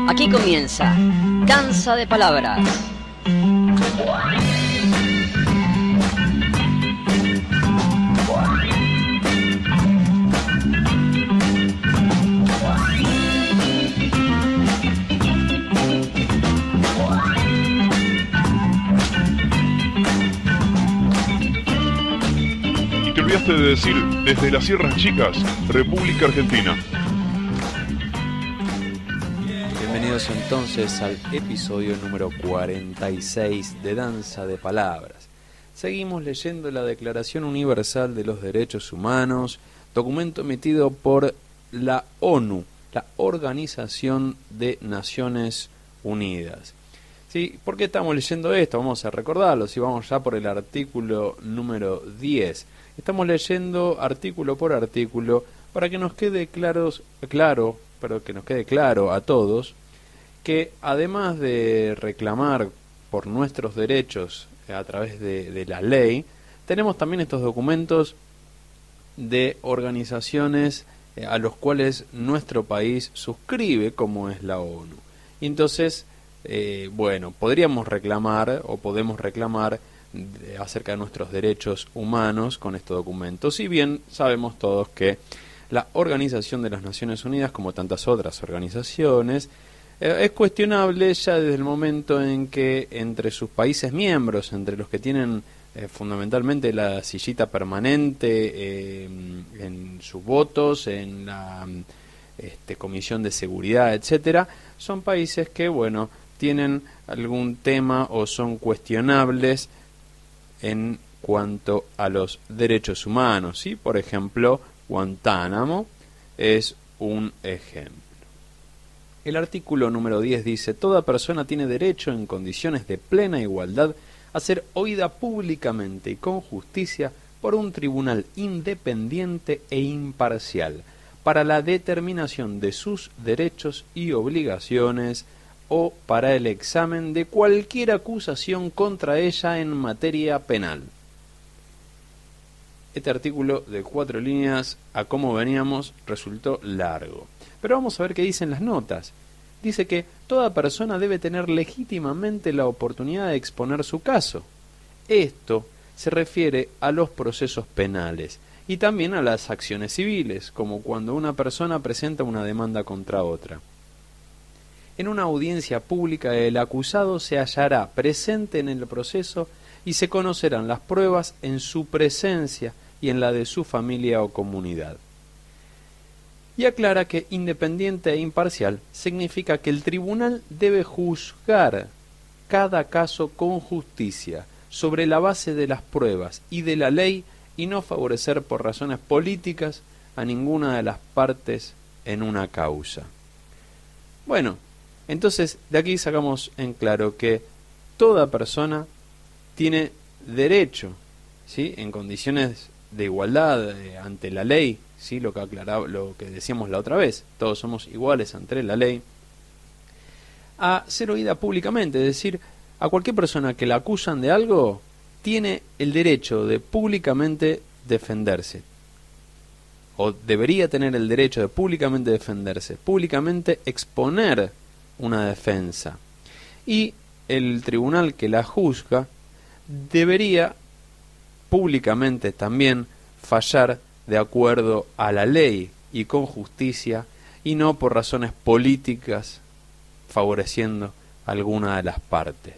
Aquí comienza Danza de Palabras. Y te olvidaste de decir, desde las Sierras Chicas, República Argentina. Bienvenidos entonces al episodio número 46 de Danza de Palabras. Seguimos leyendo la Declaración Universal de los Derechos Humanos, documento emitido por la ONU, la Organización de Naciones Unidas. ¿Sí? ¿Por qué estamos leyendo esto? Vamos a recordarlo, si vamos ya por el artículo número 10. Estamos leyendo artículo por artículo para que nos quede claro a todos que además de reclamar por nuestros derechos a través de la ley, tenemos también estos documentos de organizaciones a los cuales nuestro país suscribe, como es la ONU. Y entonces, podríamos reclamar o podemos reclamar acerca de nuestros derechos humanos con estos documentos, si bien sabemos todos que la Organización de las Naciones Unidas, como tantas otras organizaciones, es cuestionable ya desde el momento en que entre sus países miembros, entre los que tienen fundamentalmente la sillita permanente en sus votos, en la Comisión de Seguridad, etcétera, son países que, tienen algún tema o son cuestionables en cuanto a los derechos humanos, ¿sí? Por ejemplo, Guantánamo es un ejemplo. El artículo número 10 dice: toda persona tiene derecho en condiciones de plena igualdad a ser oída públicamente y con justicia por un tribunal independiente e imparcial para la determinación de sus derechos y obligaciones o para el examen de cualquier acusación contra ella en materia penal. Este artículo de 4 líneas, a cómo veníamos, resultó largo. Pero vamos a ver qué dicen las notas. Dice que toda persona debe tener legítimamente la oportunidad de exponer su caso. Esto se refiere a los procesos penales y también a las acciones civiles, como cuando una persona presenta una demanda contra otra. En una audiencia pública, el acusado se hallará presente en el proceso y se conocerán las pruebas en su presencia y en la de su familia o comunidad. Y aclara que independiente e imparcial significa que el tribunal debe juzgar cada caso con justicia, sobre la base de las pruebas y de la ley, y no favorecer por razones políticas a ninguna de las partes en una causa. Bueno, entonces de aquí sacamos en claro que toda persona tiene derecho, ¿sí?, en condiciones de igualdad ante la ley, ¿sí?, lo que decíamos la otra vez, todos somos iguales ante la ley, a ser oída públicamente, es decir, a cualquier persona que la acusan de algo tiene el derecho de públicamente defenderse, o debería tener el derecho de públicamente defenderse, públicamente exponer una defensa, y el tribunal que la juzga debería públicamente también fallar de acuerdo a la ley y con justicia, y no por razones políticas favoreciendo alguna de las partes.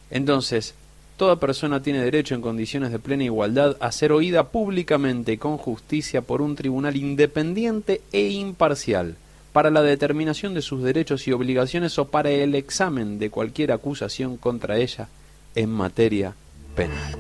Entonces, toda persona tiene derecho en condiciones de plena igualdad a ser oída públicamente y con justicia por un tribunal independiente e imparcial para la determinación de sus derechos y obligaciones o para el examen de cualquier acusación contra ella en materia penal.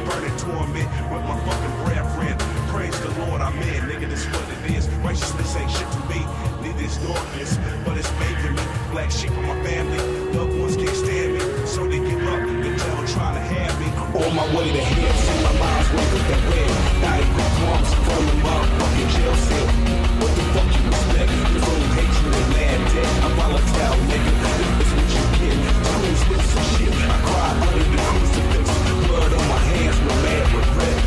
burning torment with my fucking brethren. Praise the Lord, amen. Nigga, this what it is. Righteousness ain't shit to me. Neither is darkness, but it's making me. Black sheep of my family, loved ones can't stand me, so they give up. The devil trying to have me. On my way to hell, see my mind's working that way. Now it performs from the motherfucking jail cell. What the fuck you expect? There's only hatred and mad debt. I'm volatile, nigga. This is what you get. Tools with some shit. I cry under the crucifix. Blood on my hands with mad regret.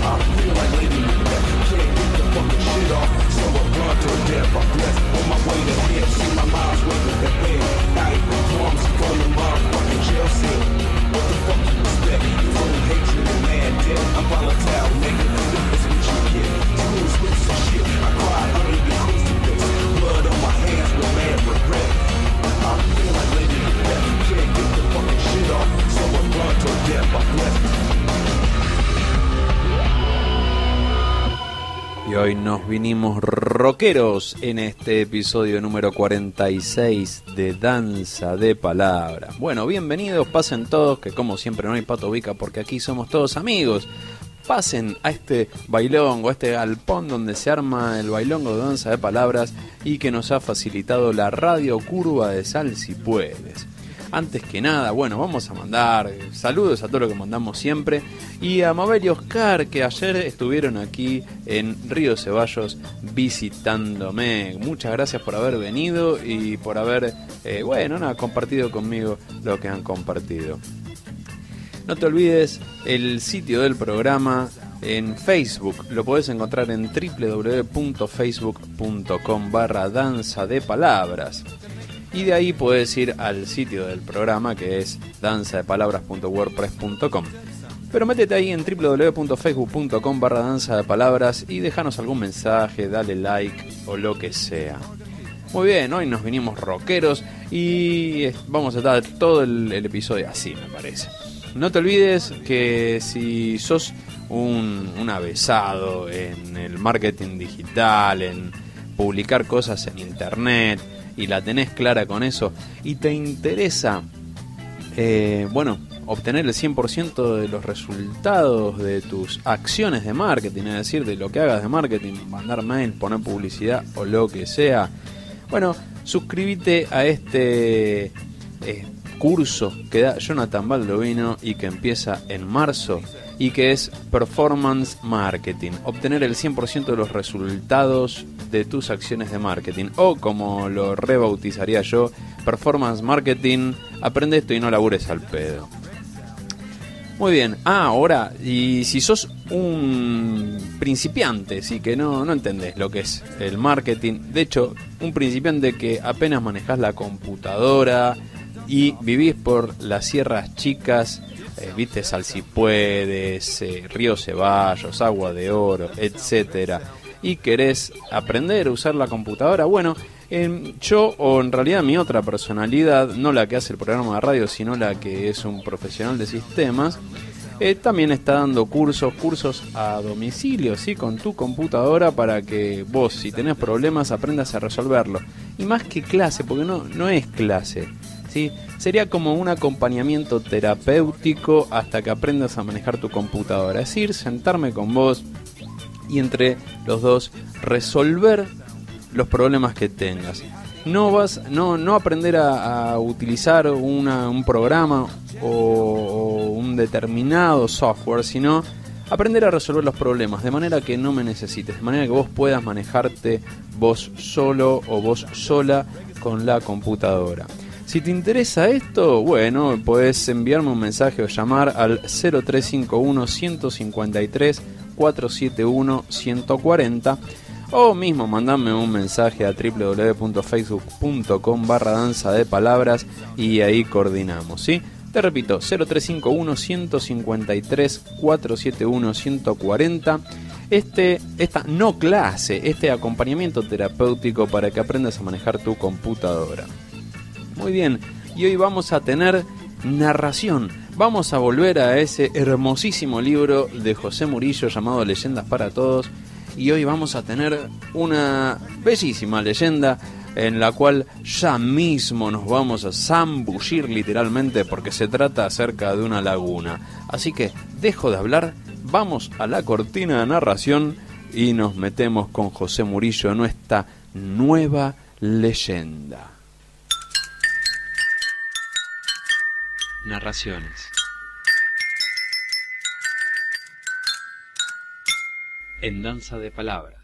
I feel like Lady Macbeth. Can't get the fucking shit off, so I run to death. I'm blessed. On my way to hell, see my mind's working that way. Now it performs from the motherfucking jail cell. What the fuck you expect? There's only hatred and mad debt. I'm volatile, nigga. This is what you get. Tools with some shit. I cry under the crucifix. Blood on my hands with mad regret. I feel like Lady Macbeth. Can't get the fucking shit off, so I run to death. I'm blessed. Y hoy nos vinimos rockeros en este episodio número 46 de Danza de Palabras. Bueno, bienvenidos, pasen todos, que como siempre no hay pato ubica porque aquí somos todos amigos. Pasen a este bailongo, a este galpón donde se arma el bailongo de Danza de Palabras y que nos ha facilitado la radio Curva de Sal si puedes. Antes que nada, bueno, vamos a mandar saludos a todo lo que mandamos siempre. Y a Mabel y Oscar, que ayer estuvieron aquí en Río Ceballos visitándome. Muchas gracias por haber venido y por haber, compartido conmigo lo que han compartido. No te olvides el sitio del programa en Facebook. Lo podés encontrar en www.facebook.com/danza de palabras. Y de ahí puedes ir al sitio del programa, que es danzadepalabras.wordpress.com. Pero métete ahí en www.facebook.com/danzadepalabras y déjanos algún mensaje, dale like o lo que sea. Muy bien, hoy nos vinimos rockeros y vamos a estar todo el episodio así, me parece. No te olvides que si sos un avesado en el marketing digital, en publicar cosas en internet, y la tenés clara con eso y te interesa obtener el 100% de los resultados de tus acciones de marketing, es decir, de lo que hagas de marketing, mandar mail, poner publicidad o lo que sea, bueno, suscríbete a este curso que da Jonathan Baldovino y que empieza en marzo y que es Performance Marketing, obtener el 100% de los resultados de tus acciones de marketing, o como lo rebautizaría yo, Performance Marketing, aprende esto y no labures al pedo. Muy bien, ahora, y si sos un principiante, sí, que no entendés lo que es el marketing, de hecho, un principiante que apenas manejás la computadora y vivís por las sierras chicas, viste, Sal si puedes, Río Ceballos, Agua de Oro, etcétera, y querés aprender a usar la computadora, bueno, yo, o en realidad mi otra personalidad, no la que hace el programa de radio, sino la que es un profesional de sistemas, también está dando cursos a domicilio, ¿sí? Con tu computadora, para que vos, si tenés problemas, aprendas a resolverlo. Y más que clase, porque no es clase, ¿sí? Sería como un acompañamiento terapéutico hasta que aprendas a manejar tu computadora. Es decir, sentarme con vos y entre los dos resolver los problemas que tengas. No aprender a utilizar un programa o un determinado software, sino aprender a resolver los problemas de manera que no me necesites, de manera que vos puedas manejarte vos solo o vos sola con la computadora. Si te interesa esto, bueno, podés enviarme un mensaje o llamar al 0351 153 471 140 o mismo mandame un mensaje a www.facebook.com/danza de palabras y ahí coordinamos, ¿sí? Te repito, 0351 153 471 140. Esta no clase, este acompañamiento terapéutico para que aprendas a manejar tu computadora. Muy bien, y hoy vamos a tener narración. Vamos a volver a ese hermosísimo libro de José Murillo llamado Leyendas para Todos. Y hoy vamos a tener una bellísima leyenda en la cual ya mismo nos vamos a zambullir literalmente, porque se trata acerca de una laguna. Así que dejo de hablar, vamos a la cortina de narración y nos metemos con José Murillo en nuestra nueva leyenda. Narraciones. En danza de palabras.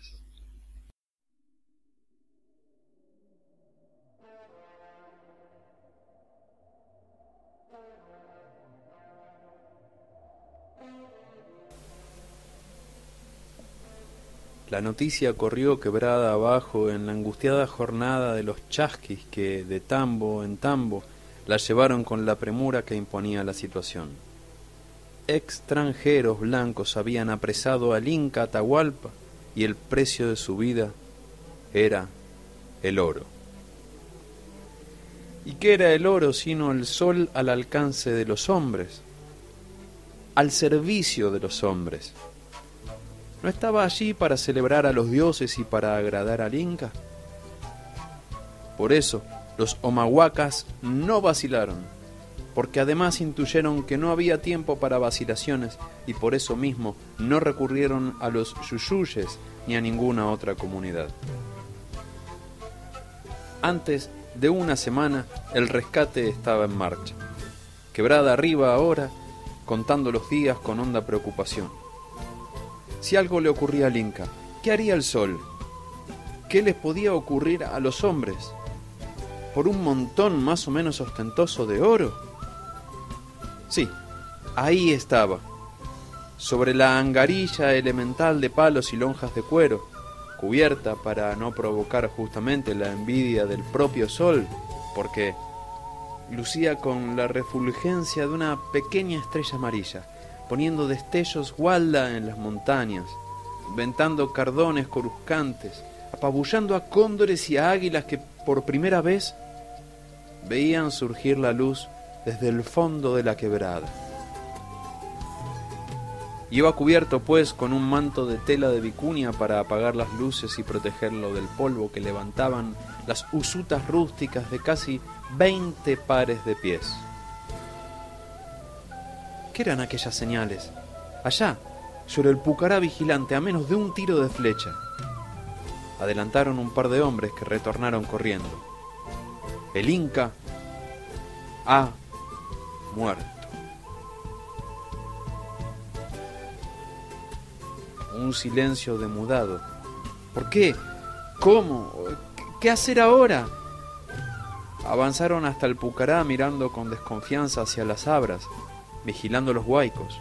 La noticia corrió quebrada abajo en la angustiada jornada de los chasquis que, de tambo en tambo, la llevaron con la premura que imponía la situación. Extranjeros blancos habían apresado al Inca Atahualpa y el precio de su vida era el oro. ¿Y qué era el oro sino el sol al alcance de los hombres, al servicio de los hombres? ¿No estaba allí para celebrar a los dioses y para agradar al Inca? Por eso, los omahuacas no vacilaron, porque además intuyeron que no había tiempo para vacilaciones y por eso mismo no recurrieron a los yuyuyes ni a ninguna otra comunidad. Antes de una semana, el rescate estaba en marcha. Quebrada arriba ahora, contando los días con honda preocupación. Si algo le ocurría al Inca, ¿qué haría el sol? ¿Qué les podía ocurrir a los hombres? ¿Por un montón más o menos ostentoso de oro? Sí, ahí estaba, sobre la angarilla elemental de palos y lonjas de cuero, cubierta para no provocar justamente la envidia del propio sol, porque lucía con la refulgencia de una pequeña estrella amarilla, poniendo destellos gualda en las montañas, ventando cardones coruscantes, apabullando a cóndores y a águilas que por primera vez veían surgir la luz desde el fondo de la quebrada. Iba cubierto pues con un manto de tela de vicuña para apagar las luces y protegerlo del polvo que levantaban las usutas rústicas de casi 20 pares de pies. ¿Qué eran aquellas señales? Allá, sobre el Pucará vigilante, a menos de un tiro de flecha. Adelantaron un par de hombres que retornaron corriendo. El Inca ha muerto. Un silencio demudado. ¿Por qué? ¿Cómo? ¿Qué hacer ahora? Avanzaron hasta el Pucará mirando con desconfianza hacia las abras, vigilando los huaicos.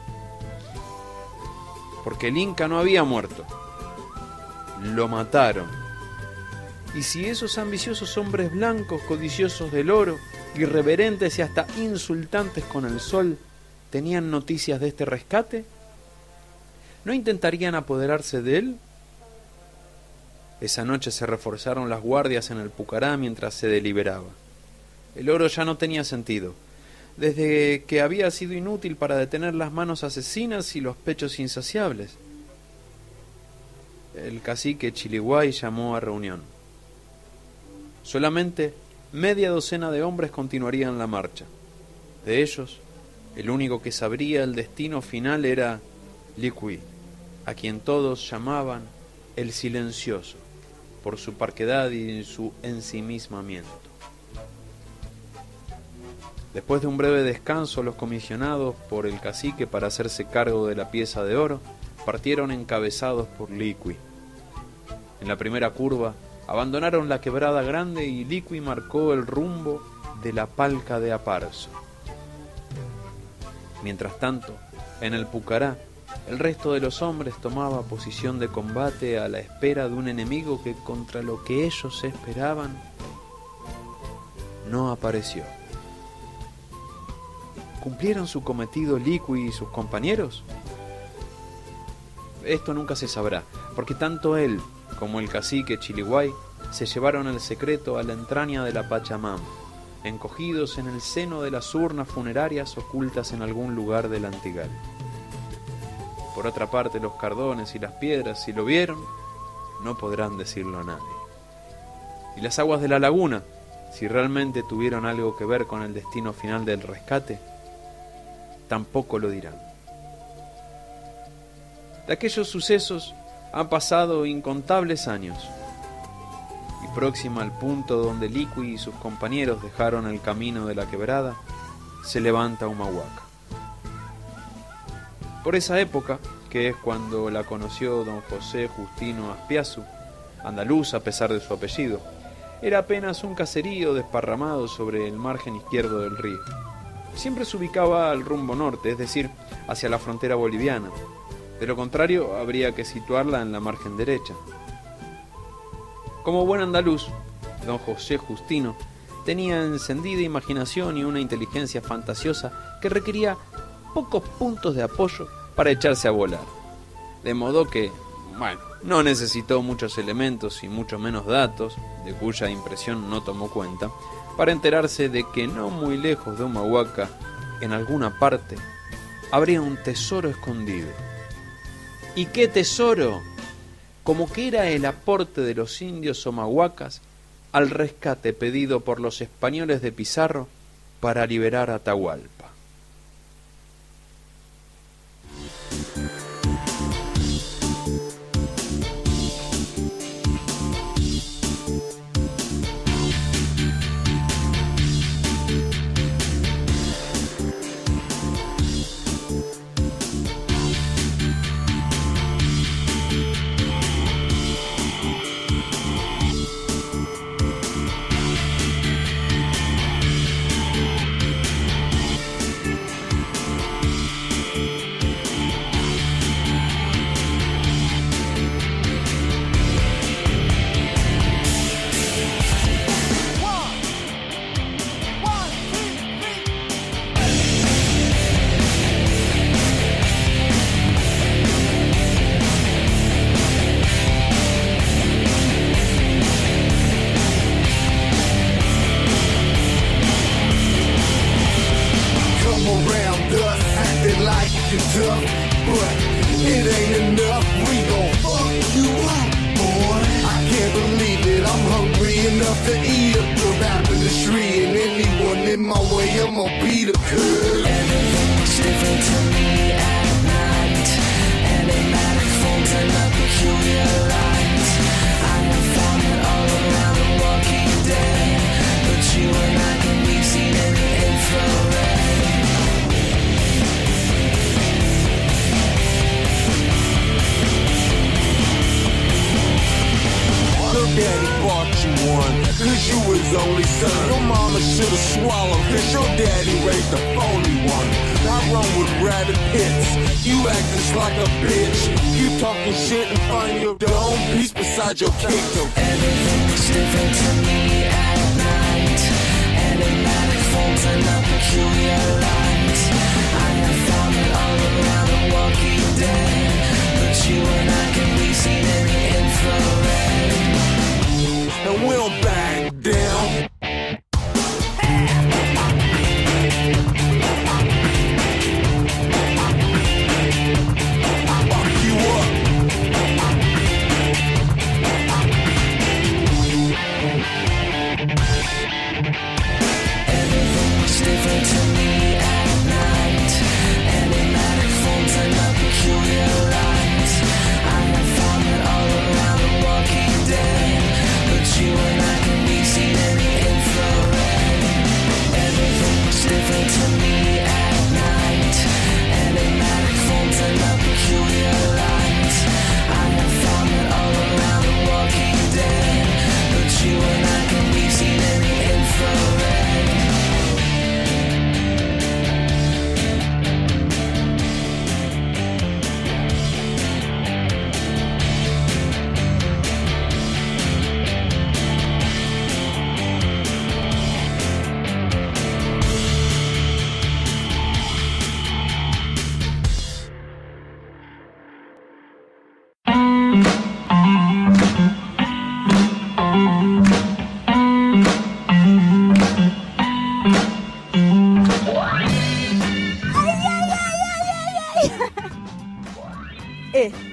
Porque el Inca no había muerto. Lo mataron. Y si esos ambiciosos hombres blancos, codiciosos del oro, irreverentes y hasta insultantes con el sol, tenían noticias de este rescate, ¿no intentarían apoderarse de él? Esa noche se reforzaron las guardias en el Pucará mientras se deliberaba. El oro ya no tenía sentido, desde que había sido inútil para detener las manos asesinas y los pechos insaciables. El cacique Chiliguay llamó a reunión. Solamente media docena de hombres continuarían la marcha. De ellos, el único que sabría el destino final era Liqui, a quien todos llamaban el Silencioso, por su parquedad y su ensimismamiento. Después de un breve descanso, los comisionados por el cacique para hacerse cargo de la pieza de oro partieron encabezados por Liqui. En la primera curva abandonaron la quebrada grande y Liqui marcó el rumbo de la Palca de Aparso. Mientras tanto, en el Pucará, el resto de los hombres tomaba posición de combate a la espera de un enemigo que, contra lo que ellos esperaban, no apareció. ¿Cumplieron su cometido Liqui y sus compañeros? Esto nunca se sabrá, porque tanto él como el cacique Chiliguay se llevaron el secreto a la entraña de la Pachamama, encogidos en el seno de las urnas funerarias ocultas en algún lugar del Antigal. Por otra parte, los cardones y las piedras, si lo vieron, no podrán decirlo a nadie. Y las aguas de la laguna, si realmente tuvieron algo que ver con el destino final del rescate, tampoco lo dirán. De aquellos sucesos han pasado incontables años, y próxima al punto donde Liqui y sus compañeros dejaron el camino de la quebrada, se levanta Humahuaca. Por esa época, que es cuando la conoció don José Justino Aspiazu, andaluz a pesar de su apellido, era apenas un caserío desparramado sobre el margen izquierdo del río. Siempre se ubicaba al rumbo norte, es decir, hacia la frontera boliviana. De lo contrario, habría que situarla en la margen derecha. Como buen andaluz, don José Justino tenía encendida imaginación y una inteligencia fantasiosa que requería pocos puntos de apoyo para echarse a volar. De modo que, no necesitó muchos elementos y mucho menos datos, de cuya impresión no tomó cuenta, para enterarse de que no muy lejos de Humahuaca, en alguna parte, habría un tesoro escondido. ¿Y qué tesoro? Como que era el aporte de los indios humahuacas al rescate pedido por los españoles de Pizarro para liberar a Atahualpa.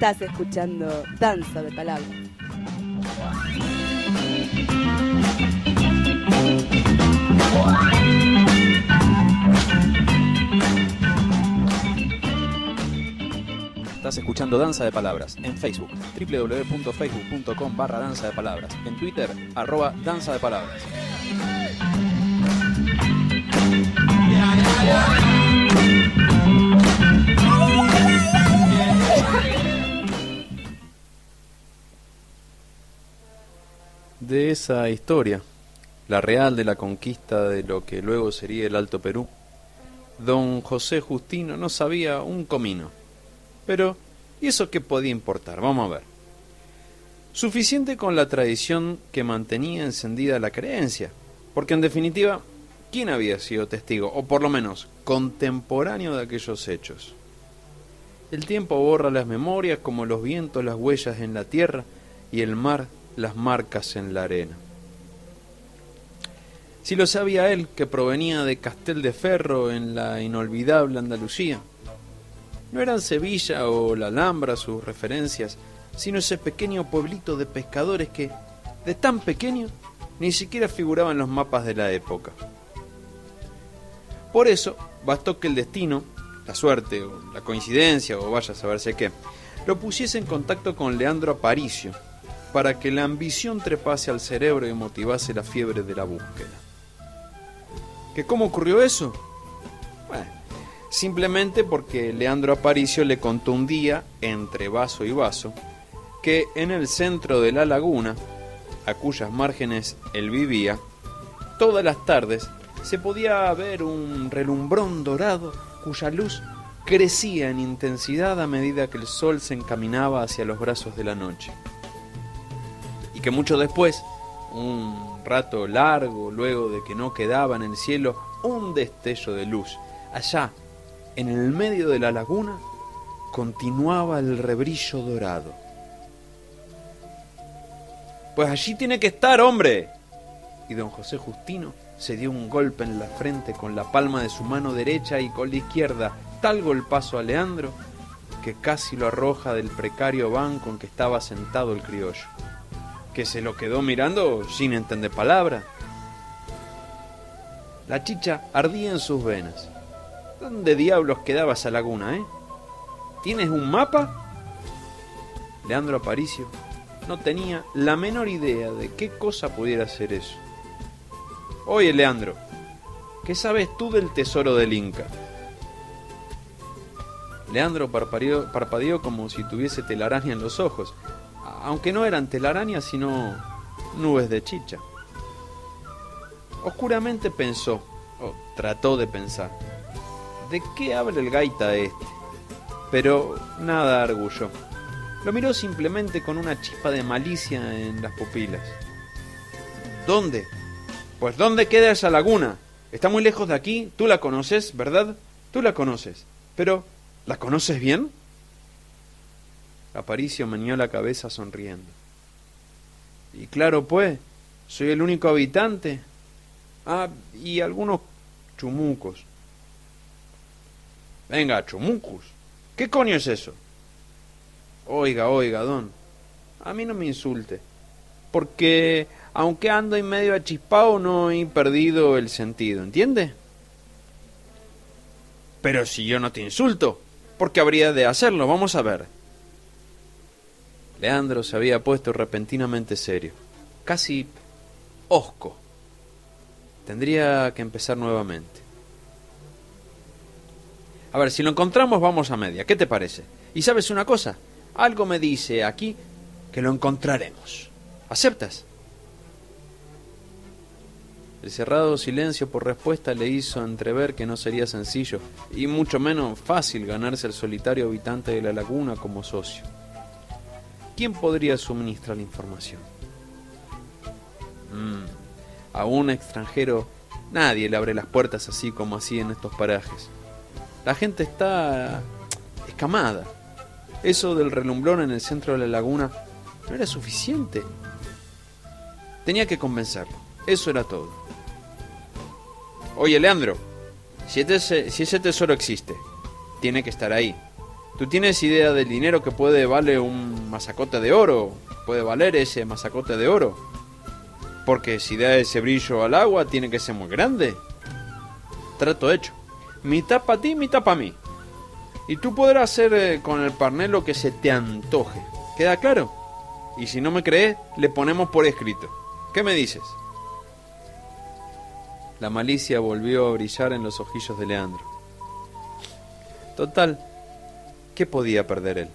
Estás escuchando Danza de Palabras. Estás escuchando Danza de Palabras en Facebook, www.facebook.com/danza de palabras, en Twitter, @danza de palabras. De esa historia, la real de la conquista de lo que luego sería el Alto Perú, don José Justino no sabía un comino. Pero, ¿y eso qué podía importar? Vamos a ver. Suficiente con la tradición que mantenía encendida la creencia, porque en definitiva, ¿quién había sido testigo, o por lo menos contemporáneo de aquellos hechos? El tiempo borra las memorias como los vientos las huellas en la tierra y el mar las marcas en la arena. Si lo sabía él, que provenía de Castel de Ferro en la inolvidable Andalucía, no eran Sevilla o la Alhambra sus referencias, sino ese pequeño pueblito de pescadores que, de tan pequeño, ni siquiera figuraba en los mapas de la época. Por eso, bastó que el destino, la suerte, o la coincidencia, o vaya a saberse qué, lo pusiese en contacto con Leandro Aparicio, para que la ambición trepase al cerebro y motivase la fiebre de la búsqueda. ¿Que cómo ocurrió eso? Bueno, simplemente porque Leandro Aparicio le contó un día, entre vaso y vaso, que en el centro de la laguna, a cuyas márgenes él vivía, todas las tardes se podía ver un relumbrón dorado cuya luz crecía en intensidad a medida que el sol se encaminaba hacia los brazos de la noche. Y que mucho después, un rato largo, luego de que no quedaba en el cielo un destello de luz, allá, en el medio de la laguna, continuaba el rebrillo dorado. «Pues allí tiene que estar, hombre». Y don José Justino se dio un golpe en la frente con la palma de su mano derecha y con la izquierda tal golpazo a Leandro que casi lo arroja del precario banco en que estaba sentado el criollo, que se lo quedó mirando sin entender palabra. La chicha ardía en sus venas. ¿Dónde diablos quedaba esa laguna, ¿Tienes un mapa? Leandro Aparicio no tenía la menor idea de qué cosa pudiera ser eso. Oye, Leandro, ¿qué sabes tú del tesoro del Inca? Leandro parpadeó como si tuviese telaraña en los ojos, aunque no eran telarañas sino nubes de chicha. Oscuramente pensó, o trató de pensar, ¿de qué habla el gaita este? Pero nada arguyó. Lo miró simplemente con una chispa de malicia en las pupilas. ¿Dónde? Pues ¿dónde queda esa laguna? Está muy lejos de aquí, tú la conoces, ¿verdad? Tú la conoces, pero ¿la conoces bien? Aparicio meneó la cabeza sonriendo. Y claro pues, soy el único habitante. Ah, y algunos chumucos. Venga, chumucos. ¿Qué coño es eso? Oiga, don, a mí no me insulte, porque aunque ando en medio achispado no he perdido el sentido, ¿entiende? Pero si yo no te insulto, ¿por qué habría de hacerlo? Vamos a ver. Leandro se había puesto repentinamente serio, casi hosco. Tendría que empezar nuevamente. A ver, si lo encontramos vamos a media, ¿qué te parece? Y ¿sabes una cosa? Algo me dice aquí que lo encontraremos. ¿Aceptas? El cerrado silencio por respuesta le hizo entrever que no sería sencillo, y mucho menos fácil, ganarse al solitario habitante de la laguna como socio. ¿Quién podría suministrar la información? A un extranjero nadie le abre las puertas así como así en estos parajes. La gente está escamada. Eso del relumbrón en el centro de la laguna no era suficiente. Tenía que convencerlo. Eso era todo. Oye, Leandro, si ese tesoro existe, tiene que estar ahí. ¿Tú tienes idea del dinero que puede valer un masacote de oro? ¿Puede valer ese masacote de oro? Porque si da ese brillo al agua, tiene que ser muy grande. Trato hecho. Mitad para ti, mitad para mí. Y tú podrás hacer con el parné lo que se te antoje. ¿Queda claro? Y si no me crees, le ponemos por escrito. ¿Qué me dices? La malicia volvió a brillar en los ojillos de Leandro. Total, ¿qué podía perder él?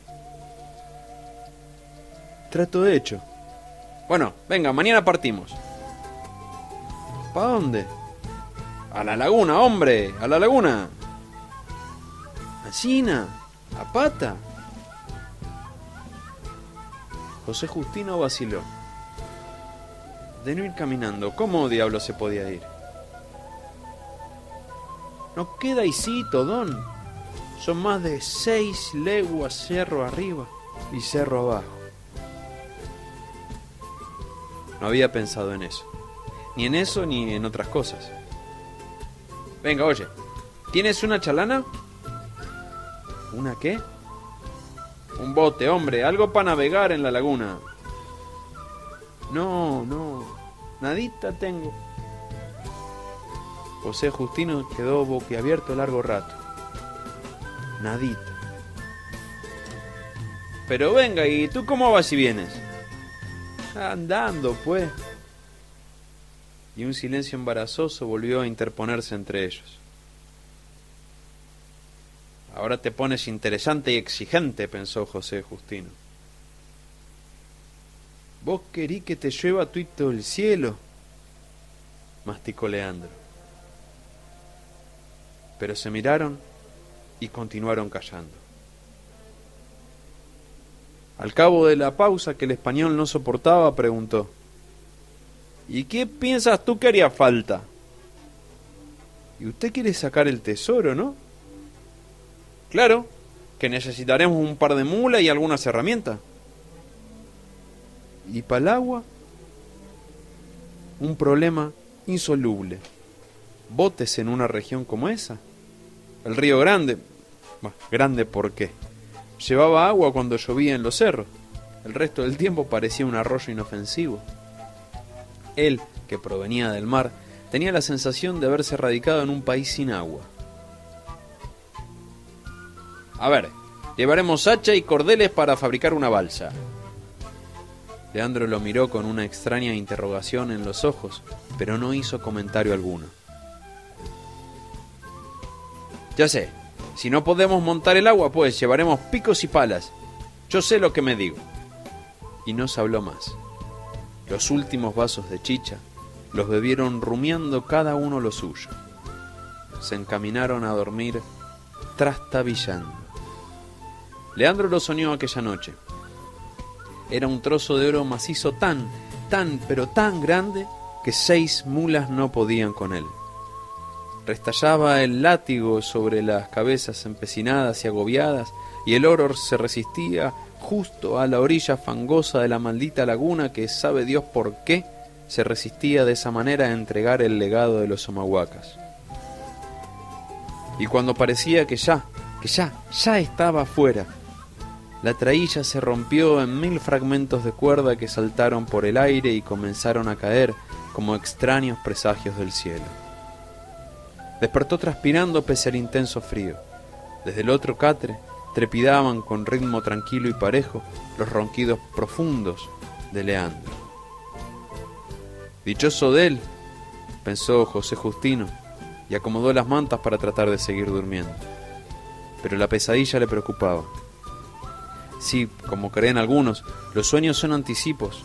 Trato de hecho. Bueno, venga, mañana partimos. ¿Para dónde? A la laguna, hombre, a la laguna. ¿A China? ¿A pata? José Justino vaciló. De no ir caminando, ¿cómo diablo se podía ir? No queda isito, don. Son más de 6 leguas cerro arriba y cerro abajo. No había pensado en eso. Ni en eso ni en otras cosas. Venga, oye, ¿tienes una chalana? ¿Una qué? Un bote, hombre, algo para navegar en la laguna. No, nadita tengo. José Justino quedó boquiabierto largo rato. Nadita. Pero venga, ¿y tú cómo vas y vienes? Andando, pues. Y un silencio embarazoso volvió a interponerse entre ellos. Ahora te pones interesante y exigente, pensó José Justino. ¿Vos querís que te llueva tuito el cielo? Masticó Leandro. Pero se miraron y continuaron callando. Al cabo de la pausa que el español no soportaba, preguntó: ¿y qué piensas tú que haría falta? Y usted quiere sacar el tesoro, ¿no? Claro, que necesitaremos un par de mulas y algunas herramientas. ¿Y para el agua? Un problema insoluble. Botes en una región como esa. El río Grande, grande ¿por qué? Llevaba agua cuando llovía en los cerros. El resto del tiempo parecía un arroyo inofensivo. Él, que provenía del mar, tenía la sensación de haberse radicado en un país sin agua. A ver, llevaremos hacha y cordeles para fabricar una balsa. Leandro lo miró con una extraña interrogación en los ojos, pero no hizo comentario alguno. Ya sé, si no podemos montar el agua, pues llevaremos picos y palas. Yo sé lo que me digo. Y no se habló más. Los últimos vasos de chicha los bebieron rumiando cada uno lo suyo. Se encaminaron a dormir trastabillando. Leandro lo soñó aquella noche. Era un trozo de oro macizo pero tan grande que 6 mulas no podían con él. Restallaba el látigo sobre las cabezas empecinadas y agobiadas, y el oro se resistía justo a la orilla fangosa de la maldita laguna que sabe Dios por qué se resistía de esa manera a entregar el legado de los Omahuacas. Y cuando parecía que ya estaba afuera, la traílla se rompió en 1000 fragmentos de cuerda que saltaron por el aire y comenzaron a caer como extraños presagios del cielo. Despertó transpirando pese al intenso frío. Desde el otro catre trepidaban con ritmo tranquilo y parejo los ronquidos profundos de Leandro. Dichoso de él, pensó José Justino, y acomodó las mantas para tratar de seguir durmiendo. Pero la pesadilla le preocupaba. Sí, como creen algunos, los sueños son anticipos.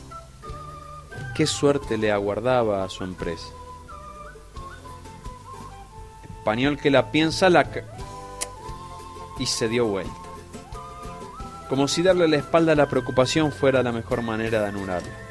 ¿Qué suerte le aguardaba a su empresa? Español que la piensa y se dio vuelta. Como si darle la espalda a la preocupación fuera la mejor manera de anularla.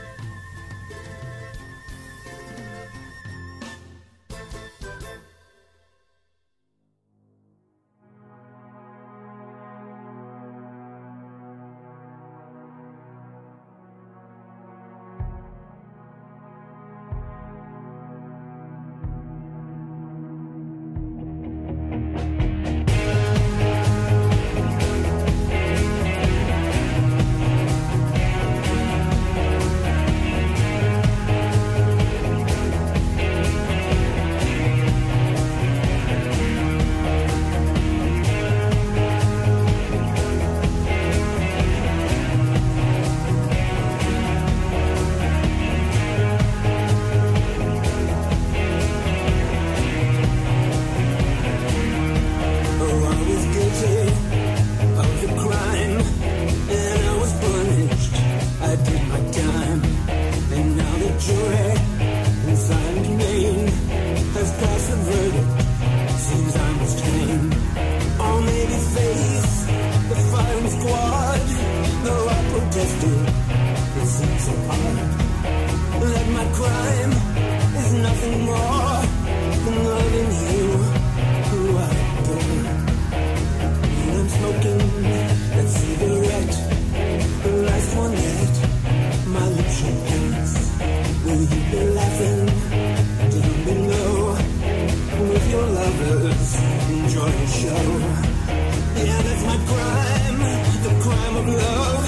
love,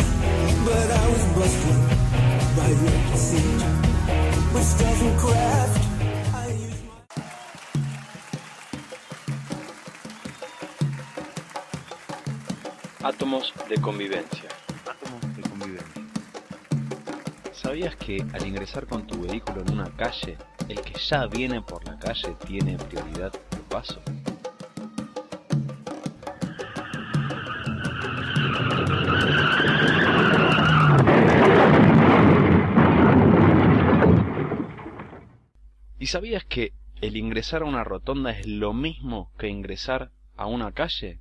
but I was busted by your deceit. With stuff and craft, I use my... Átomos de convivencia. Átomos de convivencia. ¿Sabías que al ingresar con tu vehículo en una calle, el que ya viene por la calle tiene prioridad de paso? ¿Y sabías que el ingresar a una rotonda es lo mismo que ingresar a una calle?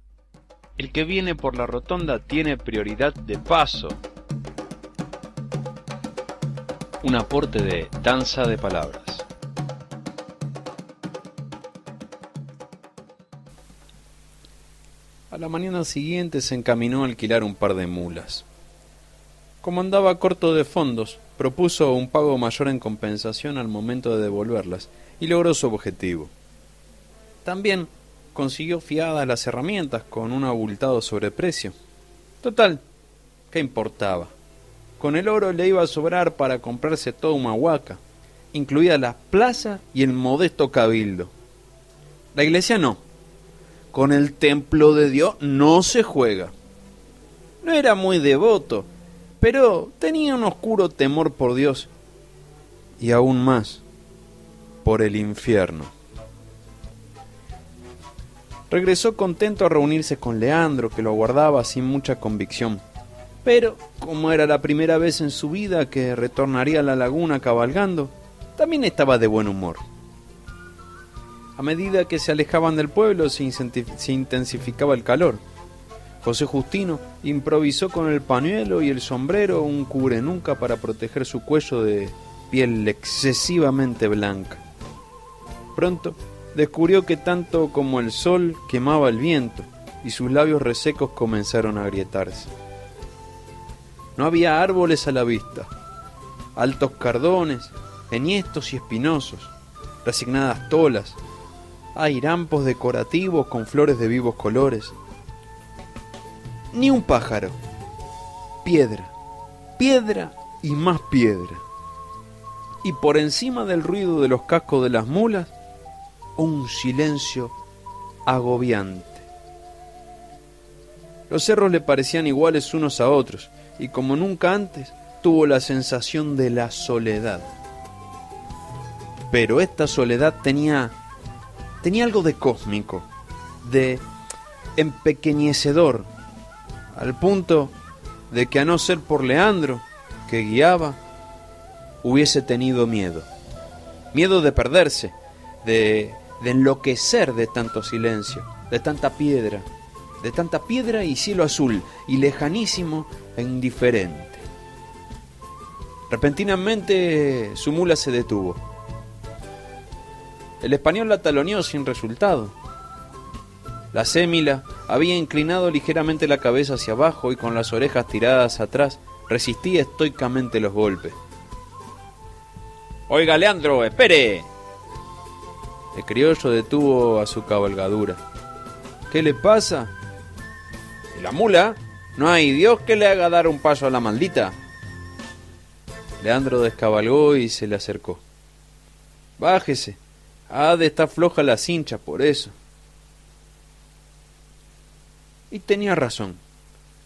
El que viene por la rotonda tiene prioridad de paso. Un aporte de Danza de Palabras. A la mañana siguiente se encaminó a alquilar un par de mulas. Como andaba corto de fondos, propuso un pago mayor en compensación al momento de devolverlas y logró su objetivo. También consiguió fiadas las herramientas con un abultado sobreprecio. Total, ¿qué importaba? Con el oro le iba a sobrar para comprarse toda una huaca, incluida la plaza y el modesto cabildo. La iglesia no. Con el templo de Dios no se juega. No era muy devoto, pero tenía un oscuro temor por Dios y aún más por el infierno. Regresó contento a reunirse con Leandro, que lo aguardaba sin mucha convicción. Pero, como era la primera vez en su vida que retornaría a la laguna cabalgando, también estaba de buen humor. A medida que se alejaban del pueblo se intensificaba el calor. José Justino improvisó con el pañuelo y el sombrero un cubrenuca para proteger su cuello de piel excesivamente blanca. Pronto descubrió que tanto como el sol quemaba el viento y sus labios resecos comenzaron a agrietarse. No había árboles a la vista, altos cardones, enhiestos y espinosos, resignadas tolas, airampos decorativos con flores de vivos colores. Ni un pájaro. Piedra, piedra y más piedra. Y por encima del ruido de los cascos de las mulas, un silencio agobiante. Los cerros le parecían iguales unos a otros, y como nunca antes, tuvo la sensación de la soledad. Pero esta soledad tenía algo de cósmico, de empequeñecedor, al punto de que a no ser por Leandro, que guiaba, hubiese tenido miedo. Miedo de perderse, de enloquecer de tanto silencio, de tanta piedra y cielo azul, y lejanísimo e indiferente. Repentinamente su mula se detuvo. El español la taloneó sin resultado. La sémila había inclinado ligeramente la cabeza hacia abajo y con las orejas tiradas atrás resistía estoicamente los golpes. «Oiga, Leandro, espere». El criollo detuvo a su cabalgadura. «¿Qué le pasa?» «¿Y la mula? No hay Dios que le haga dar un paso a la maldita». Leandro descabalgó y se le acercó. «Bájese. Ha de estar floja la cincha, por eso». Y tenía razón.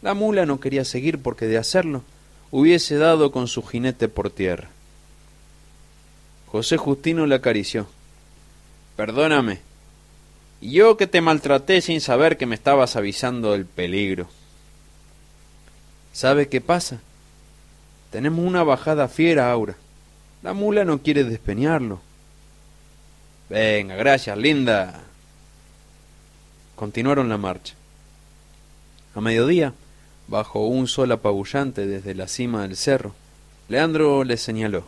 La mula no quería seguir porque de hacerlo hubiese dado con su jinete por tierra. José Justino le acarició. «Perdóname. Y yo que te maltraté sin saber que me estabas avisando del peligro». «¿Sabe qué pasa? Tenemos una bajada fiera ahora. La mula no quiere despeñarlo». «Venga, gracias, linda». Continuaron la marcha. A mediodía, bajo un sol apabullante desde la cima del cerro, Leandro le señaló.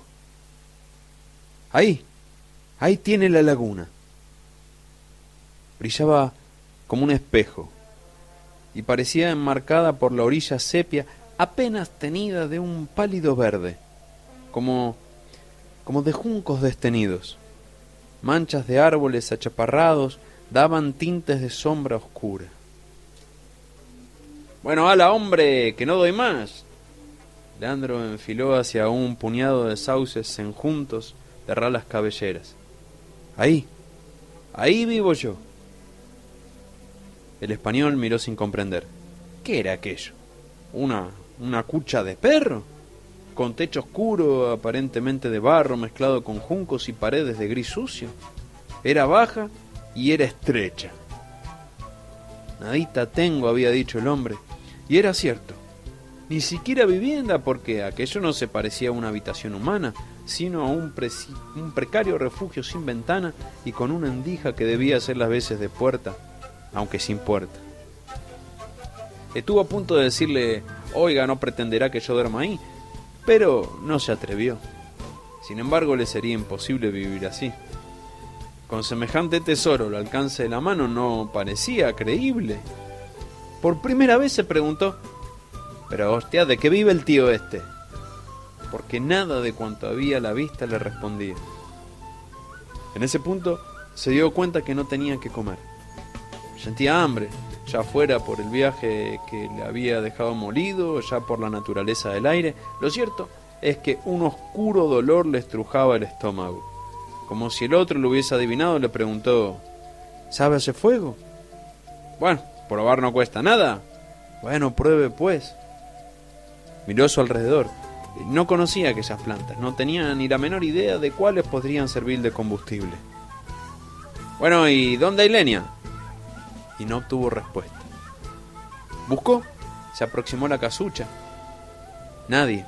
Ahí tiene la laguna. Brillaba como un espejo y parecía enmarcada por la orilla sepia apenas tenida de un pálido verde, como de juncos destenidos. Manchas de árboles achaparrados daban tintes de sombra oscura. Bueno, ala, hombre, que no doy más. Leandro enfiló hacia un puñado de sauces enjuntos de ralas cabelleras. Ahí vivo yo. El español miró sin comprender. ¿Qué era aquello? ¿Una cucha de perro? Con techo oscuro, aparentemente de barro mezclado con juncos y paredes de gris sucio. Era baja y era estrecha. Nadita tengo, había dicho el hombre, y era cierto. Ni siquiera vivienda, porque aquello no se parecía a una habitación humana, sino a un precario refugio sin ventana y con una endija que debía hacer las veces de puerta, aunque sin puerta. Estuvo a punto de decirle, oiga, no pretenderá que yo duerma ahí, pero no se atrevió. Sin embargo, le sería imposible vivir así. Con semejante tesoro al alcance de la mano no parecía creíble. Por primera vez se preguntó, pero hostia, ¿de qué vive el tío este? Porque nada de cuanto había a la vista le respondía. En ese punto se dio cuenta que no tenía que comer. Sentía hambre, ya fuera por el viaje que le había dejado molido, ya por la naturaleza del aire. Lo cierto es que un oscuro dolor le estrujaba el estómago. Como si el otro lo hubiese adivinado, le preguntó, ¿sabe hacer fuego? Bueno, probar no cuesta nada. Bueno, pruebe pues. Miró a su alrededor. No conocía aquellas plantas, no tenía ni la menor idea de cuáles podrían servir de combustible. Bueno, ¿y dónde hay leña? Y no obtuvo respuesta. Buscó, se aproximó a la casucha. Nadie.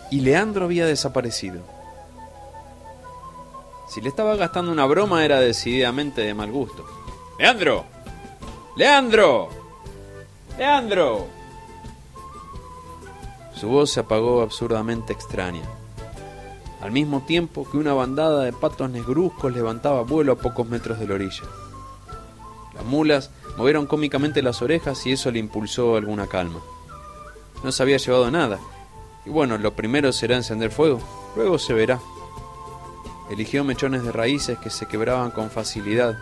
Y Leandro había desaparecido. Si le estaba gastando una broma era decididamente de mal gusto. ¡Leandro! ¡Leandro! ¡Leandro! Su voz se apagó absurdamente extraña, al mismo tiempo que una bandada de patos negruzcos levantaba vuelo a pocos metros de la orilla. Las mulas movieron cómicamente las orejas y eso le impulsó alguna calma. No se había llevado nada, y bueno, lo primero será encender fuego, luego se verá. Eligió mechones de raíces que se quebraban con facilidad,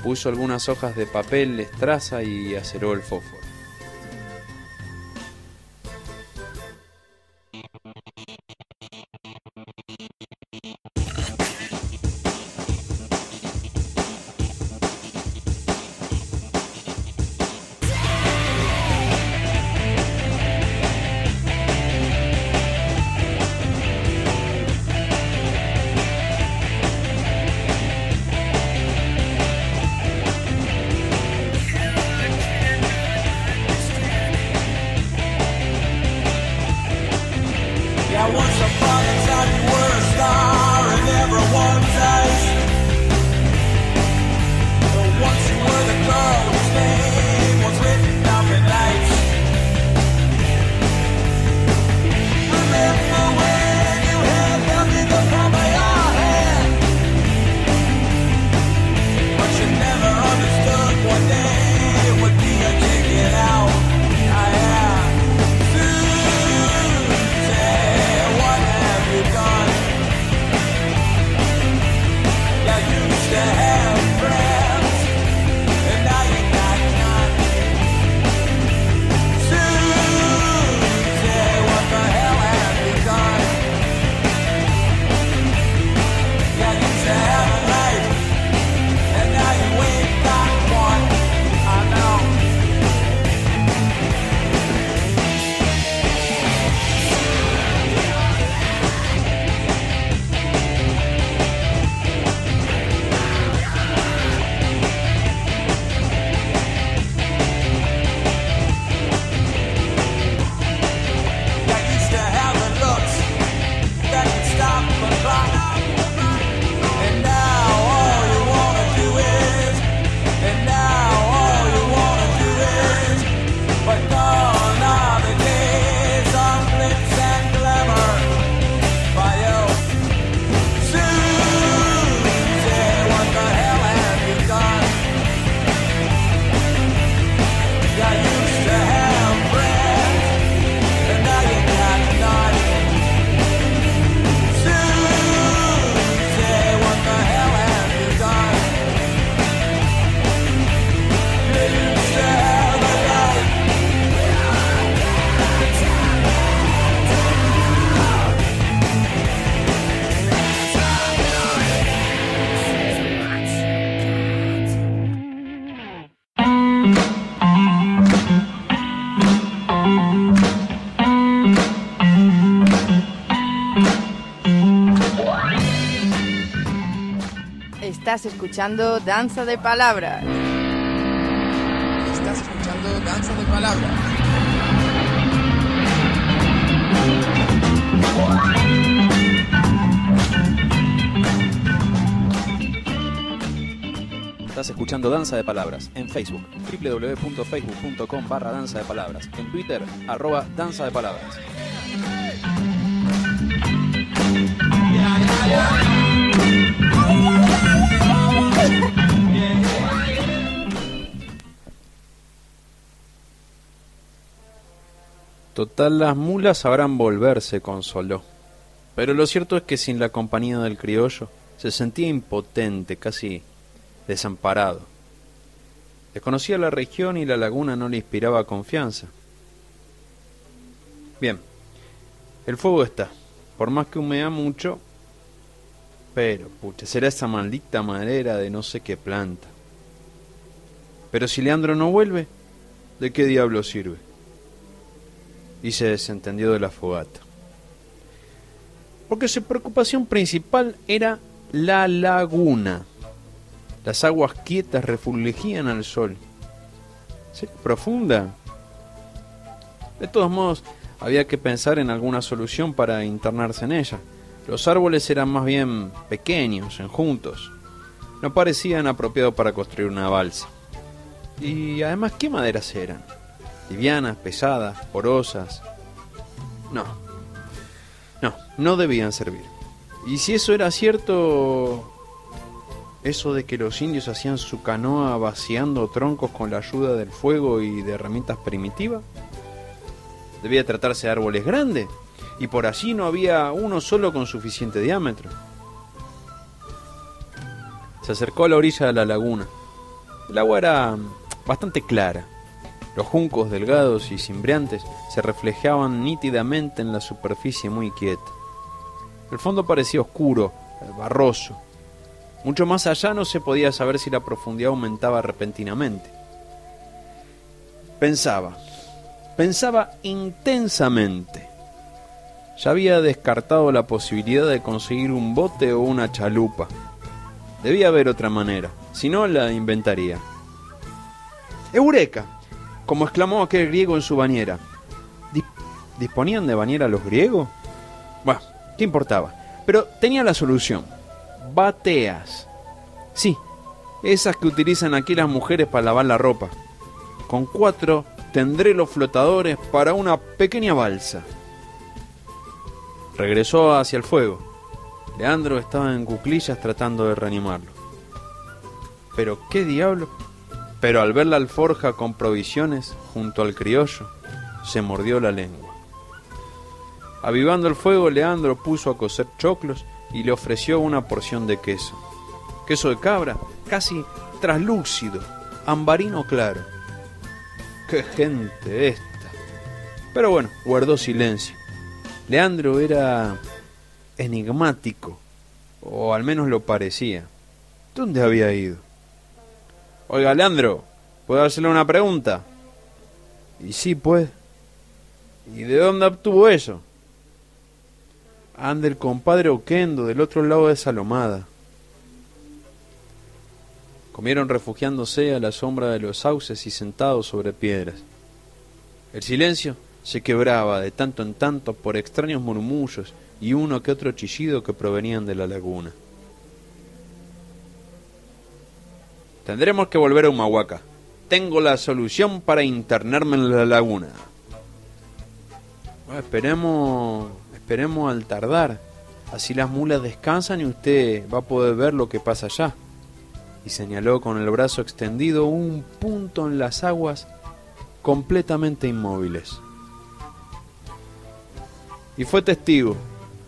puso algunas hojas de papel estraza y aceró el fósforo. What have Estás escuchando Danza de Palabras. Estás escuchando Danza de Palabras. Estás escuchando Danza de Palabras en Facebook, www.facebook.com/danza de palabras, en Twitter, @danza de palabras. Total, las mulas sabrán volver, se consoló. Pero lo cierto es que sin la compañía del criollo se sentía impotente, casi desamparado. Desconocía la región y la laguna no le inspiraba confianza. Bien, el fuego está, por más que humea mucho, pero, pucha, será esa maldita madera de no sé qué planta. Pero si Leandro no vuelve, ¿de qué diablo sirve? Y se desentendió de la fogata. Porque su preocupación principal era la laguna. Las aguas quietas refulgían al sol. ¿Sí? ¿Profunda? De todos modos, había que pensar en alguna solución para internarse en ella. Los árboles eran más bien pequeños, enjuntos. No parecían apropiados para construir una balsa. Y además, ¿qué maderas eran? Livianas, pesadas, porosas. No debían servir. Y si eso era cierto, eso de que los indios hacían su canoa vaciando troncos con la ayuda del fuego y de herramientas primitivas, debía tratarse de árboles grandes, y por allí no había uno solo con suficiente diámetro. Se acercó a la orilla de la laguna. El agua era bastante clara. Los juncos delgados y cimbreantes se reflejaban nítidamente en la superficie muy quieta. El fondo parecía oscuro, barroso. Mucho más allá no se podía saber si la profundidad aumentaba repentinamente. Pensaba intensamente. Ya había descartado la posibilidad de conseguir un bote o una chalupa. Debía haber otra manera, si no la inventaría. ¡Eureka!, como exclamó aquel griego en su bañera. ¿Disponían de bañera los griegos? Bueno, ¿qué importaba? Pero tenía la solución. Bateas. Sí, esas que utilizan aquí las mujeres para lavar la ropa. Con 4 tendré los flotadores para una pequeña balsa. Regresó hacia el fuego. Leandro estaba en cuclillas tratando de reanimarlo. ¿Pero qué diablo? Pero al ver la alforja con provisiones junto al criollo, se mordió la lengua. Avivando el fuego, Leandro puso a cocer choclos y le ofreció una porción de queso. Queso de cabra, casi traslúcido, ambarino claro. ¡Qué gente esta! Pero bueno, guardó silencio. Leandro era enigmático, o al menos lo parecía. ¿Dónde había ido? Oiga, Leandro, ¿puedo hacerle una pregunta? Y sí, pues. ¿Y de dónde obtuvo eso? Anda el compadre Oquendo, del otro lado de esa lomada. Comieron refugiándose a la sombra de los sauces y sentados sobre piedras. El silencio se quebraba de tanto en tanto por extraños murmullos y uno que otro chillido que provenían de la laguna. Tendremos que volver a Humahuaca. Tengo la solución para internarme en la laguna. Bueno, esperemos al tardar. Así las mulas descansan y usted va a poder ver lo que pasa allá. Y señaló con el brazo extendido un punto en las aguas completamente inmóviles. Y fue testigo,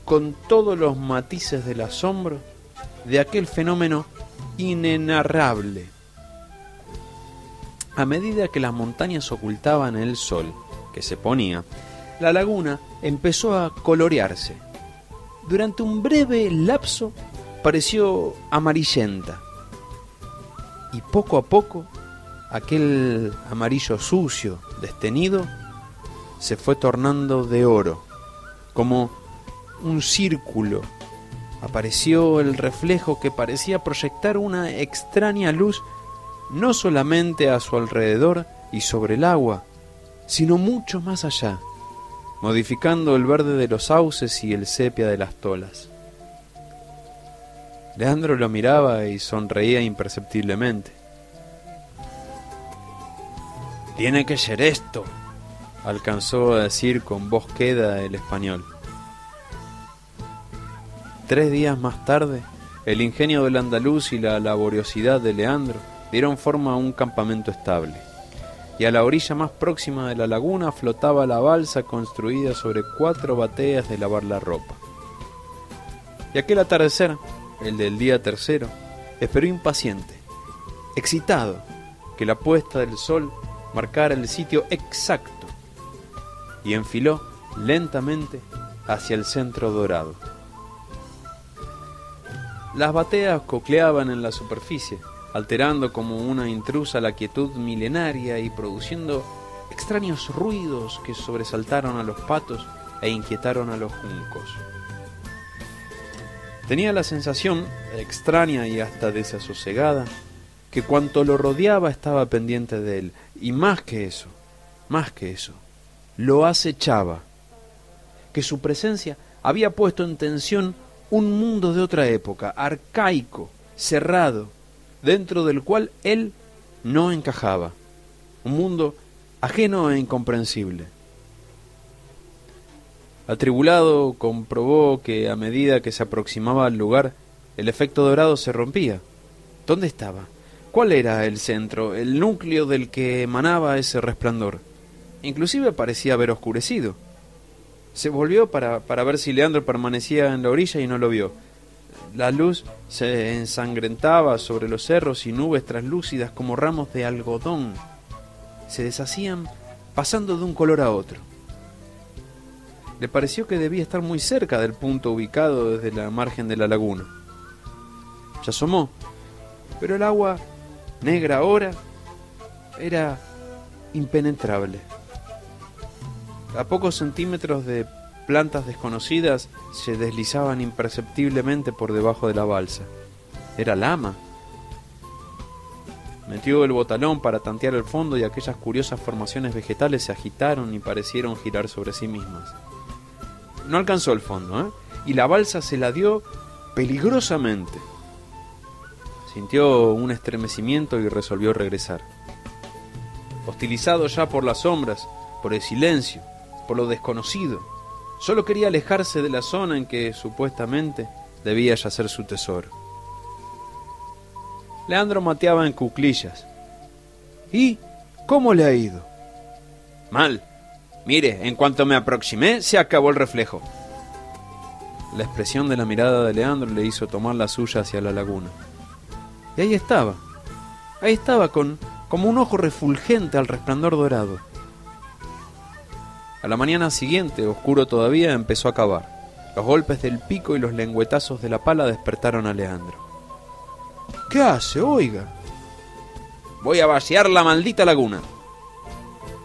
con todos los matices del asombro, de aquel fenómeno inenarrable. A medida que las montañas ocultaban el sol que se ponía, la laguna empezó a colorearse. Durante un breve lapso pareció amarillenta. Y poco a poco, aquel amarillo sucio, destenido, se fue tornando de oro, como un círculo apareció el reflejo que parecía proyectar una extraña luz no solamente a su alrededor y sobre el agua, sino mucho más allá, modificando el verde de los sauces y el sepia de las tolas. Leandro lo miraba y sonreía imperceptiblemente. «Tiene que ser esto», alcanzó a decir con voz queda el español. 3 días más tarde, el ingenio del andaluz y la laboriosidad de Leandro dieron forma a un campamento estable, y a la orilla más próxima de la laguna flotaba la balsa construida sobre 4 bateas de lavar la ropa. Y aquel atardecer, el del día tercero, esperó impaciente, excitado, que la puesta del sol marcara el sitio exacto, y enfiló lentamente hacia el centro dorado. Las bateas cocleaban en la superficie, alterando como una intrusa la quietud milenaria y produciendo extraños ruidos que sobresaltaron a los patos e inquietaron a los juncos. Tenía la sensación, extraña y hasta desasosegada, que cuanto lo rodeaba estaba pendiente de él, y más que eso, lo acechaba, que su presencia había puesto en tensión un mundo de otra época, arcaico, cerrado, dentro del cual él no encajaba, un mundo ajeno e incomprensible. Atribulado, comprobó que a medida que se aproximaba al lugar, el efecto dorado se rompía. ¿Dónde estaba? ¿Cuál era el centro, el núcleo del que emanaba ese resplandor? Inclusive parecía haber oscurecido. Se volvió para ver si Leandro permanecía en la orilla y no lo vio. La luz se ensangrentaba sobre los cerros y nubes translúcidas como ramos de algodón se deshacían pasando de un color a otro. Le pareció que debía estar muy cerca del punto ubicado desde la margen de la laguna. Se asomó, pero el agua, negra ahora, era impenetrable. A pocos centímetros de plantas desconocidas se deslizaban imperceptiblemente por debajo de la balsa. Era lama. Metió el botalón para tantear el fondo y aquellas curiosas formaciones vegetales se agitaron y parecieron girar sobre sí mismas. No alcanzó el fondo, y la balsa se la dio peligrosamente. Sintió un estremecimiento y resolvió regresar. Hostilizado ya por las sombras, por el silencio, por lo desconocido, solo quería alejarse de la zona en que supuestamente debía yacer su tesoro. Leandro mateaba en cuclillas. ¿Y cómo le ha ido? Mal. Mire, en cuanto me aproximé, se acabó el reflejo. La expresión de la mirada de Leandro le hizo tomar la suya hacia la laguna. Y ahí estaba como un ojo refulgente al resplandor dorado. A la mañana siguiente, oscuro todavía, empezó a cavar. Los golpes del pico y los lengüetazos de la pala despertaron a Leandro. ¿Qué hace, oiga? Voy a vaciar la maldita laguna.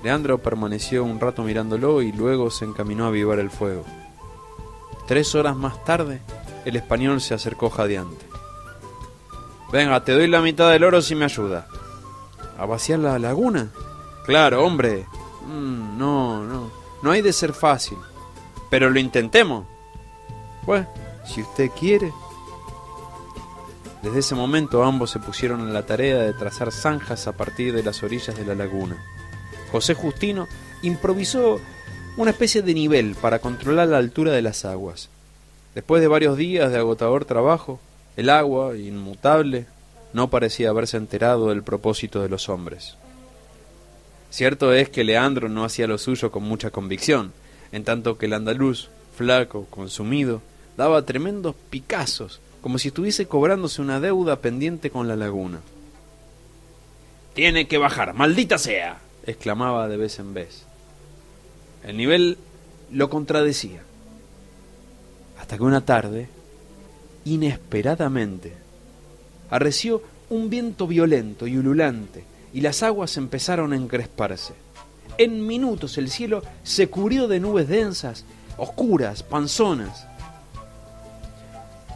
Leandro permaneció un rato mirándolo y luego se encaminó a avivar el fuego. 3 horas más tarde, el español se acercó jadeante. Venga, te doy la mitad del oro si me ayuda. ¿A vaciar la laguna? Claro, hombre. No hay de ser fácil. Pero lo intentemos. Bueno, si usted quiere. Desde ese momento ambos se pusieron en la tarea de trazar zanjas a partir de las orillas de la laguna. José Justino improvisó una especie de nivel para controlar la altura de las aguas. Después de varios días de agotador trabajo, el agua, inmutable, no parecía haberse enterado del propósito de los hombres. Cierto es que Leandro no hacía lo suyo con mucha convicción, en tanto que el andaluz, flaco, consumido, daba tremendos picazos, como si estuviese cobrándose una deuda pendiente con la laguna. «Tiene que bajar, maldita sea», exclamaba de vez en vez. El nivel lo contradecía. Hasta que una tarde, inesperadamente, arreció un viento violento y ululante, y las aguas empezaron a encresparse. En minutos el cielo se cubrió de nubes densas, oscuras, panzonas.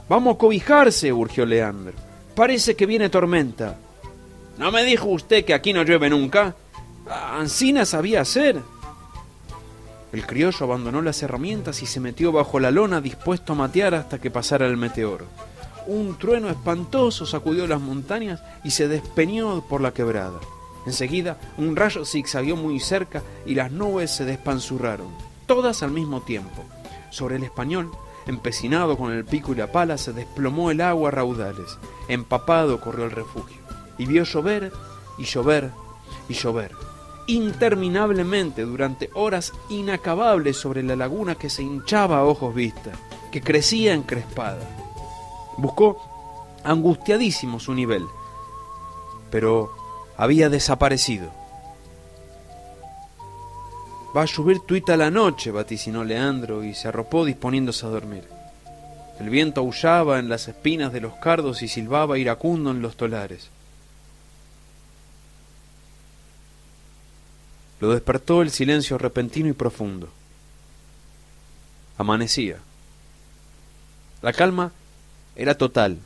Vamos a cobijarse, urgió Leandro. Parece que viene tormenta. ¿No me dijo usted que aquí no llueve nunca? Ancina sabía hacer. El criollo abandonó las herramientas y se metió bajo la lona dispuesto a matear hasta que pasara el meteoro. Un trueno espantoso sacudió las montañas y se despeñó por la quebrada. Enseguida, un rayo zigzagueó muy cerca y las nubes se despanzurraron, todas al mismo tiempo. Sobre el Español, empecinado con el pico y la pala, se desplomó el agua a raudales. Empapado corrió al refugio y vio llover y llover y llover, interminablemente durante horas inacabables sobre la laguna que se hinchaba a ojos vistas, que crecía encrespada. Buscó angustiadísimo su nivel, pero había desaparecido. Va a llover tuita la noche, vaticinó Leandro y se arropó disponiéndose a dormir. El viento aullaba en las espinas de los cardos y silbaba iracundo en los tolares. Lo despertó el silencio repentino y profundo. Amanecía. La calma era total.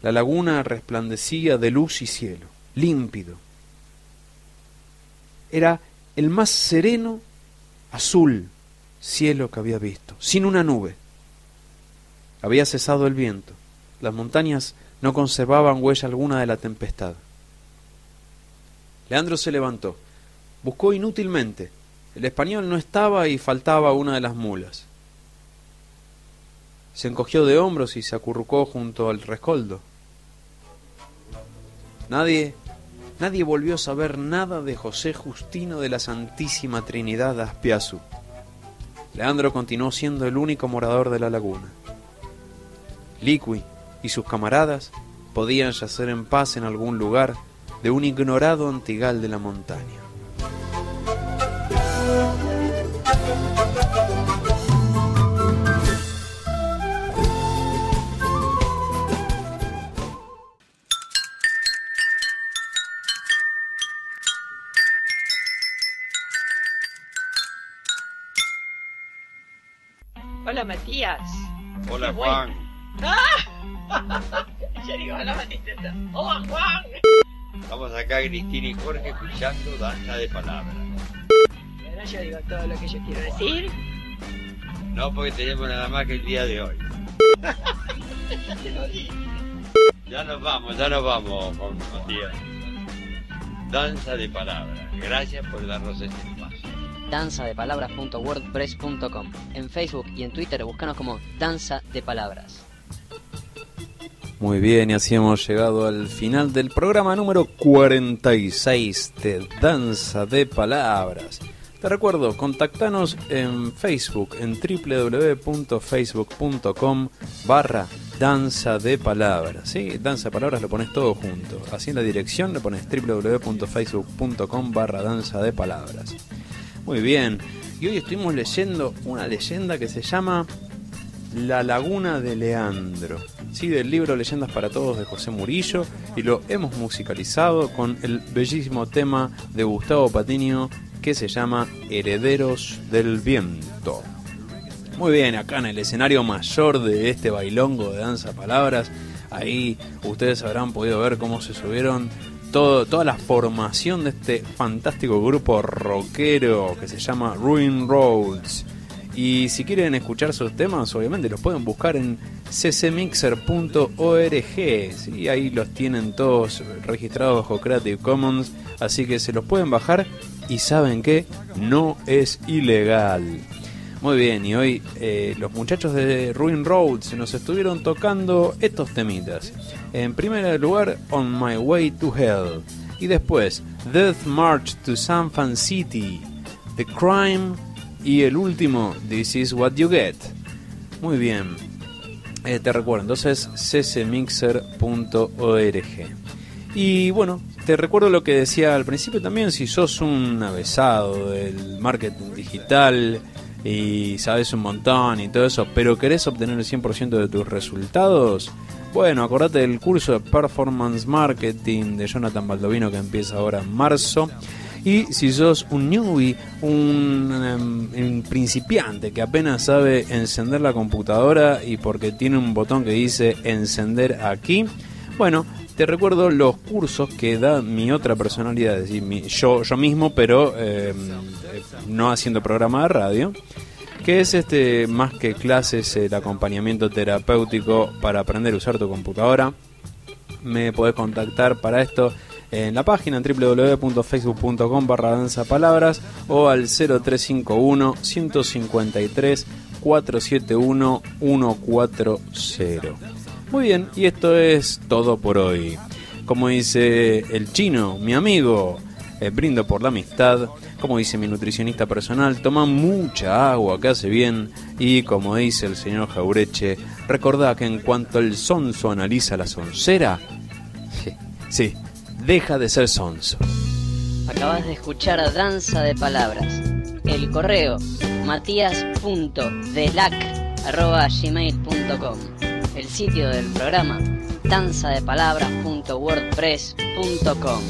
La laguna resplandecía de luz y cielo, límpido. Era el más sereno azul cielo que había visto, sin una nube. Había cesado el viento. Las montañas no conservaban huella alguna de la tempestad. Leandro se levantó. Buscó inútilmente. El Español no estaba y faltaba una de las mulas. Se encogió de hombros y se acurrucó junto al rescoldo. Nadie volvió a saber nada de José Justino de la Santísima Trinidad de Aspiazu. Leandro continuó siendo el único morador de la laguna. Liqui y sus camaradas podían yacer en paz en algún lugar de un ignorado antigal de la montaña. Hola, Matías. Hola, Qué Juan. ¡Ah! Ya digo, hola, Matías. ¡Hola, Juan! Estamos acá, Cristina y Jorge, escuchando Danza de Palabras. Bueno, yo digo todo lo que yo quiero decir. No, porque tenemos nada más que el día de hoy. Ya te lo dije. Ya nos vamos, Juan Matías. Danza de Palabras. Gracias por darnos este espacio. danzadepalabras.wordpress.com. En Facebook y en Twitter búscanos como Danza de Palabras. Muy bien, y así hemos llegado al final del programa número 46 de Danza de Palabras. Te recuerdo, contactanos en Facebook, en www.facebook.com/Danza de Palabras. ¿Sí? Danza de Palabras lo pones todo junto. Así en la dirección le pones www.facebook.com/Danza de Palabras. Muy bien, y hoy estuvimos leyendo una leyenda que se llama La Laguna de Leandro, ¿sí? Del libro Leyendas para Todos de José Murillo, y lo hemos musicalizado con el bellísimo tema de Gustavo Patiño que se llama Herederos del Viento. Muy bien, acá en el escenario mayor de este bailongo de Danza Palabras, ahí ustedes habrán podido ver cómo se subieron toda la formación de este fantástico grupo rockero que se llama Ruin Roads. Y si quieren escuchar sus temas, obviamente los pueden buscar en ccmixer.org, ¿sí? Ahí los tienen todos registrados bajo Creative Commons, así que se los pueden bajar y saben que no es ilegal. Muy bien, y hoy los muchachos de Ruin Roads nos estuvieron tocando estos temitas. En primer lugar, On My Way to Hell, y después Death March to San Fan City, The Crime, y el último, This Is What You Get. Muy bien, te recuerdo entonces ccmixer.org. Y bueno, te recuerdo lo que decía al principio también: si sos un avesado del marketing digital y sabes un montón y todo eso, pero querés obtener el 100% de tus resultados, bueno, acordate del curso de Performance Marketing de Jonathan Baldovino que empieza ahora en marzo. Y si sos un newbie, un principiante que apenas sabe encender la computadora y porque tiene un botón que dice encender aquí, bueno, te recuerdo los cursos que da mi otra personalidad, es decir, yo mismo, pero no haciendo programa de radio, que es más que clases, el acompañamiento terapéutico para aprender a usar tu computadora. Me podés contactar para esto en la página en www.facebook.com/danzapalabras o al 0351 153 471 140. Muy bien, y esto es todo por hoy. Como dice el chino, mi amigo, brindo por la amistad. Como dice mi nutricionista personal, toma mucha agua que hace bien. Y como dice el señor Jaureche, recordá que en cuanto el sonso analiza la soncera, sí, deja de ser sonso. Acabas de escuchar a Danza de Palabras. El correo matias.delac@gmail.com. El sitio del programa danzadepalabras.wordpress.com.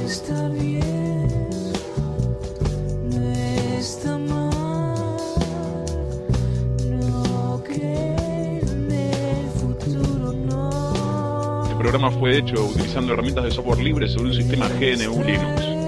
Está bien, no está mal, no creo en el futuro, no. El programa fue hecho utilizando herramientas de software libre sobre un sistema GNU Linux.